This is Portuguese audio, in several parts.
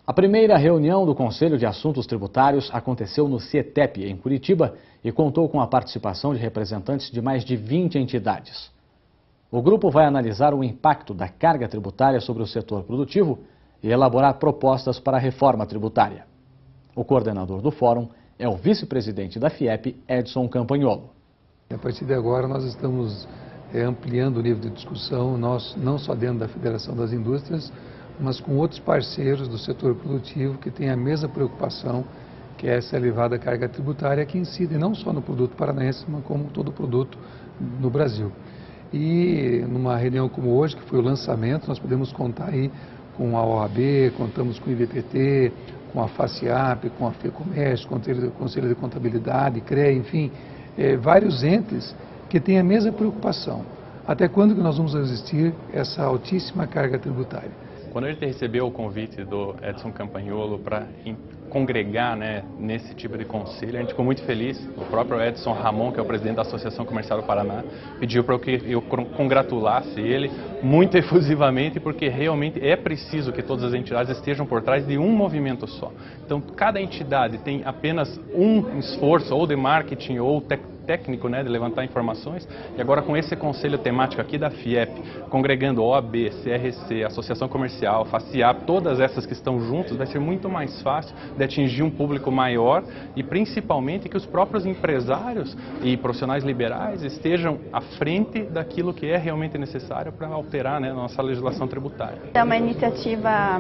A primeira reunião do Conselho de Assuntos Tributários aconteceu no CIETEP, em Curitiba, e contou com a participação de representantes de mais de 20 entidades. O grupo vai analisar o impacto da carga tributária sobre o setor produtivo e elaborar propostas para a reforma tributária. O coordenador do fórum é o vice-presidente da FIEP, Edson Campagnolo. A partir de agora nós estamos ampliando o nível de discussão, não só dentro da Federação das Indústrias, mas com outros parceiros do setor produtivo que têm a mesma preocupação, que é essa elevada carga tributária que incide não só no produto paranaense, mas como todo produto no Brasil. E numa reunião como hoje, que foi o lançamento, nós podemos contar aí com a OAB, contamos com o IBPT, com a FACIAP, com a FEComércio, com o Conselho de Contabilidade, CREA, enfim, vários entes que têm a mesma preocupação. Até quando que nós vamos resistir a essa altíssima carga tributária? Quando a gente recebeu o convite do Edson Campagnolo para congregar, nesse tipo de conselho, a gente ficou muito feliz. O próprio Edson Ramon, que é o presidente da Associação Comercial do Paraná, pediu para que eu congratulasse ele muito efusivamente, porque realmente é preciso que todas as entidades estejam por trás de um movimento só. Então, cada entidade tem apenas um esforço, ou de marketing, ou técnico, de levantar informações, e agora com esse conselho temático aqui da FIEP, congregando OAB, CRC, Associação Comercial, FACIAP, todas essas que estão juntas, vai ser muito mais fácil de atingir um público maior e principalmente que os próprios empresários e profissionais liberais estejam à frente daquilo que é realmente necessário para alterar a nossa legislação tributária. É uma iniciativa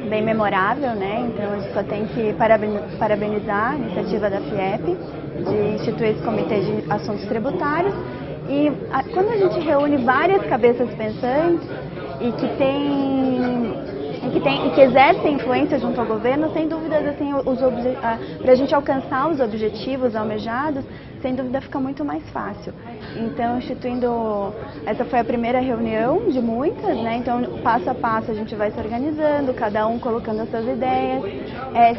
bem memorável, então a gente só tem que parabenizar a iniciativa da FIEP de instituir esse Comitê de Assuntos Tributários. E quando a gente reúne várias cabeças pensantes e que exercem influência junto ao governo, sem dúvidas, assim, para a gente alcançar os objetivos almejados, sem dúvida fica muito mais fácil. Então, essa foi a primeira reunião de muitas, então passo a passo a gente vai se organizando, cada um colocando as suas ideias,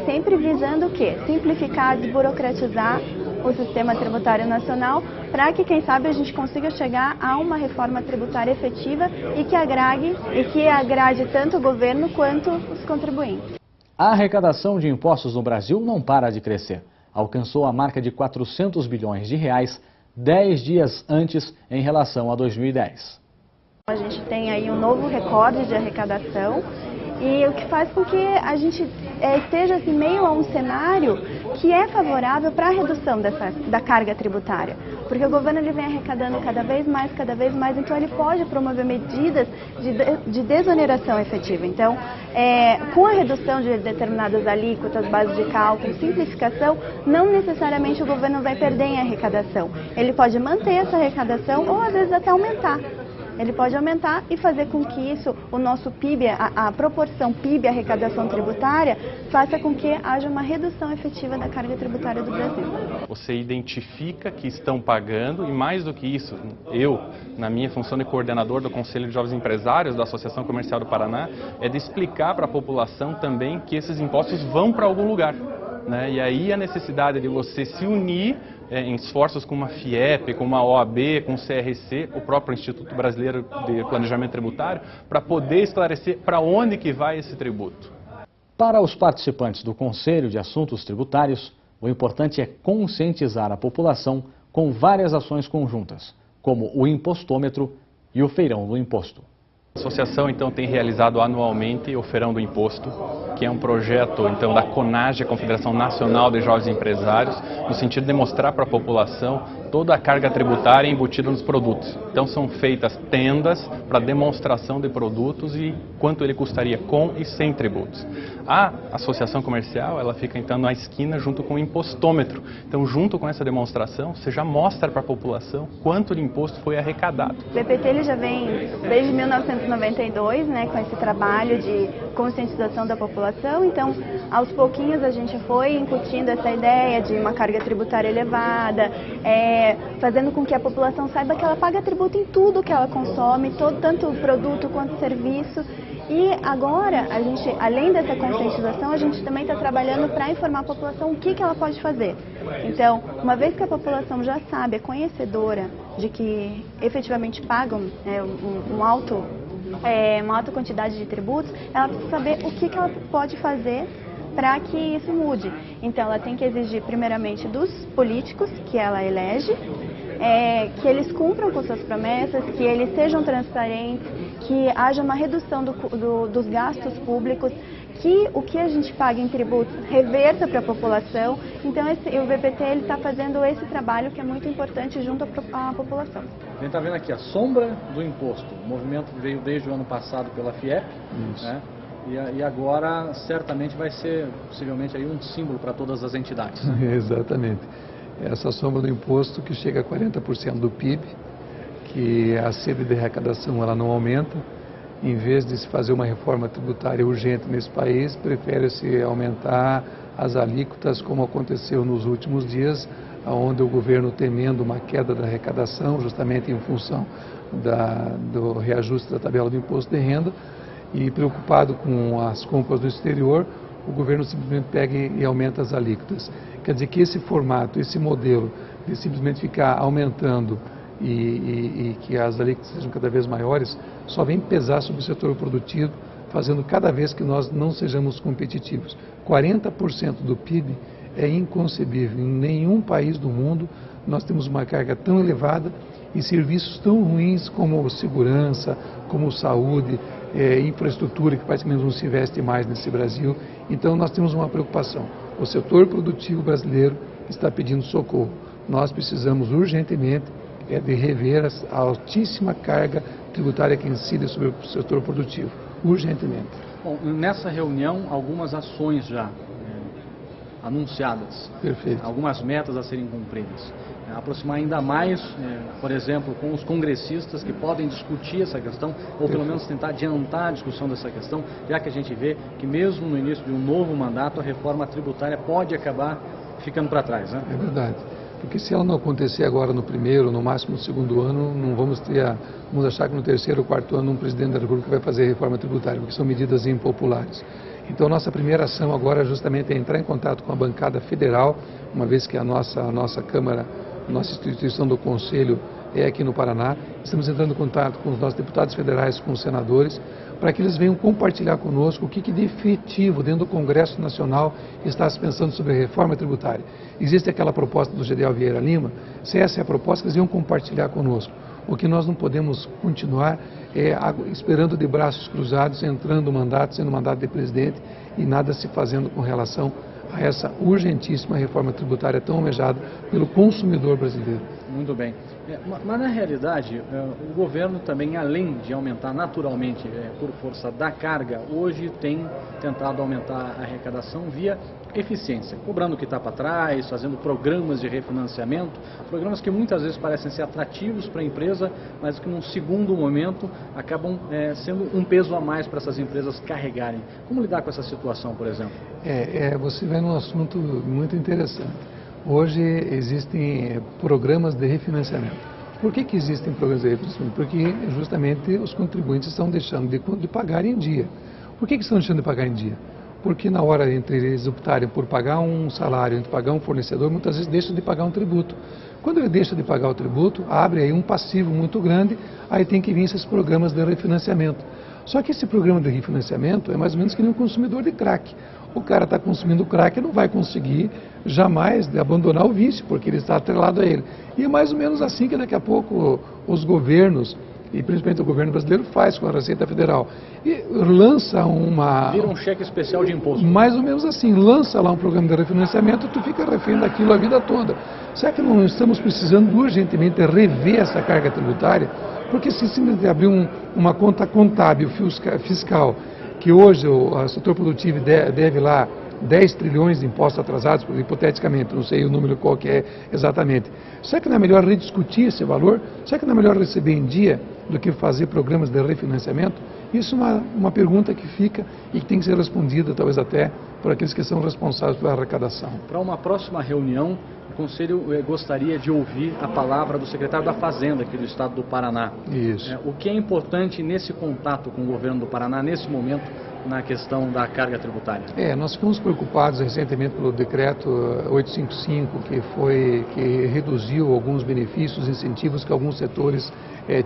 sempre visando o quê? Simplificar, desburocratizar o sistema tributário nacional, para que, quem sabe, a gente consiga chegar a uma reforma tributária efetiva e que agrade tanto o governo quanto os contribuintes. A arrecadação de impostos no Brasil não para de crescer. Alcançou a marca de 400 bilhões de reais 10 dias antes em relação a 2010. A gente tem aí um novo recorde de arrecadação, e o que faz com que a gente esteja assim, meio a um cenário que é favorável para a redução da carga tributária. Porque o governo ele vem arrecadando cada vez mais, então ele pode promover medidas de desoneração efetiva. Então, com a redução de determinadas alíquotas, bases de cálculo, simplificação, não necessariamente o governo vai perder em arrecadação. Ele pode manter essa arrecadação ou às vezes até aumentar. Ele pode aumentar e fazer com que isso, o nosso PIB, a proporção PIB, arrecadação tributária, faça com que haja uma redução efetiva da carga tributária do Brasil. Você identifica que estão pagando e, mais do que isso, eu, na minha função de coordenador do Conselho de Jovens Empresários da Associação Comercial do Paraná, é de explicar para a população também que esses impostos vão para algum lugar. E aí a necessidade de você se unir em esforços com uma FIEP, com uma OAB, com o CRC, o próprio Instituto Brasileiro de Planejamento Tributário, para poder esclarecer para onde que vai esse tributo. Para os participantes do Conselho de Assuntos Tributários, o importante é conscientizar a população com várias ações conjuntas, como o impostômetro e o feirão do imposto. A associação, então, tem realizado anualmente o Feirão do Imposto, que é um projeto, então, da CONAGE, a Confederação Nacional de Jovens Empresários, no sentido de mostrar para a população toda a carga tributária embutida nos produtos. Então, são feitas tendas para demonstração de produtos e quanto ele custaria com e sem tributos. A associação comercial, ela fica, então, na esquina junto com o impostômetro. Então, junto com essa demonstração, você já mostra para a população quanto de imposto foi arrecadado. O BPT ele já vem desde 1992, com esse trabalho de conscientização da população. Então, aos pouquinhos a gente foi incutindo essa ideia de uma carga tributária elevada, fazendo com que a população saiba que ela paga tributo em tudo que ela consome, tanto produto quanto serviço. E agora, a gente, além dessa conscientização, a gente também está trabalhando para informar a população o que ela pode fazer. Então, uma vez que a população já sabe, é conhecedora de que efetivamente pagam um alto uma alta quantidade de tributos, ela precisa saber o que ela pode fazer para que isso mude. Então, ela tem que exigir, primeiramente, dos políticos que ela elege, que eles cumpram com suas promessas, que eles sejam transparentes, que haja uma redução dos gastos públicos, que o que a gente paga em tributos reverta para a população. Então, o VPT está fazendo esse trabalho que é muito importante junto à população. A gente está vendo aqui a sombra do imposto. O movimento veio desde o ano passado pela FIEP, né? E agora certamente vai ser possivelmente aí um símbolo para todas as entidades. Exatamente. Essa sombra do imposto que chega a 40% do PIB, que a sede de arrecadação ela não aumenta. Em vez de se fazer uma reforma tributária urgente nesse país, prefere-se aumentar as alíquotas, como aconteceu nos últimos dias, onde o governo, temendo uma queda da arrecadação, justamente em função do reajuste da tabela do imposto de renda, e preocupado com as compras do exterior, o governo simplesmente pega e aumenta as alíquotas. Quer dizer que esse formato, esse modelo de simplesmente ficar aumentando e que as alíquotas sejam cada vez maiores, só vem pesar sobre o setor produtivo, fazendo cada vez que nós não sejamos competitivos. 40% do PIB é inconcebível. Em nenhum país do mundo nós temos uma carga tão elevada e serviços tão ruins como segurança, como saúde, infraestrutura, que praticamente não se investe mais nesse Brasil. Então nós temos uma preocupação. O setor produtivo brasileiro está pedindo socorro. Nós precisamos urgentemente de rever a altíssima carga tributária que incide sobre o setor produtivo, urgentemente. Bom, nessa reunião, algumas ações já anunciadas. Perfeito. Algumas metas a serem cumpridas. Aproximar ainda mais, por exemplo, com os congressistas que podem discutir essa questão, ou pelo menos tentar adiantar a discussão dessa questão, já que a gente vê que mesmo no início de um novo mandato, a reforma tributária pode acabar ficando para trás, né? É verdade. Porque se ela não acontecer agora no primeiro, no máximo no segundo ano, não vamos achar que no terceiro ou quarto ano um presidente da República vai fazer reforma tributária, porque são medidas impopulares. Então, nossa primeira ação agora justamente é entrar em contato com a bancada federal, uma vez que a nossa Câmara, nossa instituição do Conselho é aqui no Paraná. Estamos entrando em contato com os nossos deputados federais, com os senadores, para que eles venham compartilhar conosco o que de efetivo dentro do Congresso Nacional está se pensando sobre a reforma tributária. Existe aquela proposta do Gedeal Vieira Lima, se essa é a proposta, eles venham compartilhar conosco. O que nós não podemos continuar é esperando de braços cruzados, entrando o mandato, sendo mandato de presidente e nada se fazendo com relação a essa urgentíssima reforma tributária tão almejada pelo consumidor brasileiro. Muito bem. Mas na realidade, o governo também, além de aumentar naturalmente por força da carga, hoje tem tentado aumentar a arrecadação via eficiência, cobrando o que está para trás, fazendo programas de refinanciamento, programas que muitas vezes parecem ser atrativos para a empresa, mas que num segundo momento acabam sendo um peso a mais para essas empresas carregarem. Como lidar com essa situação, por exemplo? Você vai num assunto muito interessante. Hoje existem programas de refinanciamento. Por que existem programas de refinanciamento? Porque justamente os contribuintes estão deixando de pagar em dia. Por que estão deixando de pagar em dia? Porque na hora entre eles optarem por pagar um salário, entre pagar um fornecedor, muitas vezes deixam de pagar um tributo. Quando ele deixa de pagar o tributo, abre aí um passivo muito grande, aí tem que vir esses programas de refinanciamento. Só que esse programa de refinanciamento é mais ou menos que nem um consumidor de crack. O cara está consumindo crack e não vai conseguir jamais abandonar o vício, porque ele está atrelado a ele. E é mais ou menos assim que daqui a pouco os governos, e principalmente o governo brasileiro, faz com a Receita Federal. E lança vira um cheque especial de imposto. Mais ou menos assim, lança lá um programa de refinanciamento e tu fica refém daquilo a vida toda. Será que não estamos precisando urgentemente rever essa carga tributária? Porque se simplesmente abrir uma conta contábil fiscal, que hoje o setor produtivo deve lá 10 trilhões de impostos atrasados, hipoteticamente, não sei o número qual que é exatamente. Será que não é melhor rediscutir esse valor? Será que não é melhor receber em dia do que fazer programas de refinanciamento? Isso é uma pergunta que fica e que tem que ser respondida, talvez até, por aqueles que são responsáveis pela arrecadação. Para uma próxima reunião, o Conselho gostaria de ouvir a palavra do secretário da Fazenda aqui do Estado do Paraná. Isso. O que é importante nesse contato com o governo do Paraná, nesse momento, na questão da carga tributária? Nós ficamos preocupados recentemente pelo decreto 855, que reduziu alguns benefícios, incentivos que alguns setores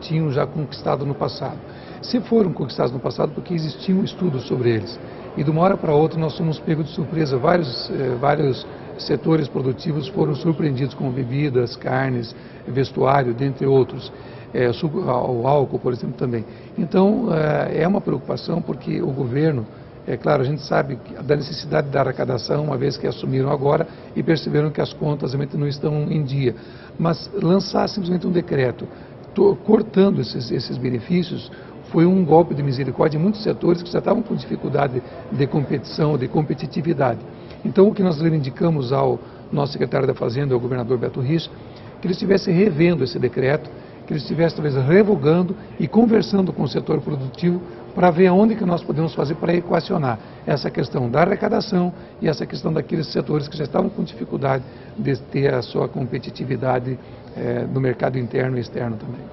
tinham já conquistados no passado. Se foram conquistados no passado, porque existiam estudos sobre eles. E de uma hora para outra nós somos pegos de surpresa. Vários setores produtivos foram surpreendidos com bebidas, carnes, vestuário, dentre outros. O álcool, por exemplo, também. Então, é uma preocupação porque o governo, é claro, a gente sabe da necessidade da arrecadação, uma vez que assumiram agora e perceberam que as contas realmente não estão em dia. Mas lançar simplesmente um decreto cortando esses benefícios foi um golpe de misericórdia em muitos setores que já estavam com dificuldade de competição, de competitividade. Então, o que nós reivindicamos ao nosso secretário da Fazenda, ao governador Beto Richa, que ele estivesse revendo esse decreto, que ele estivesse talvez revogando e conversando com o setor produtivo para ver aonde que nós podemos fazer para equacionar essa questão da arrecadação e essa questão daqueles setores que já estavam com dificuldade de ter a sua competitividade no mercado interno e externo também.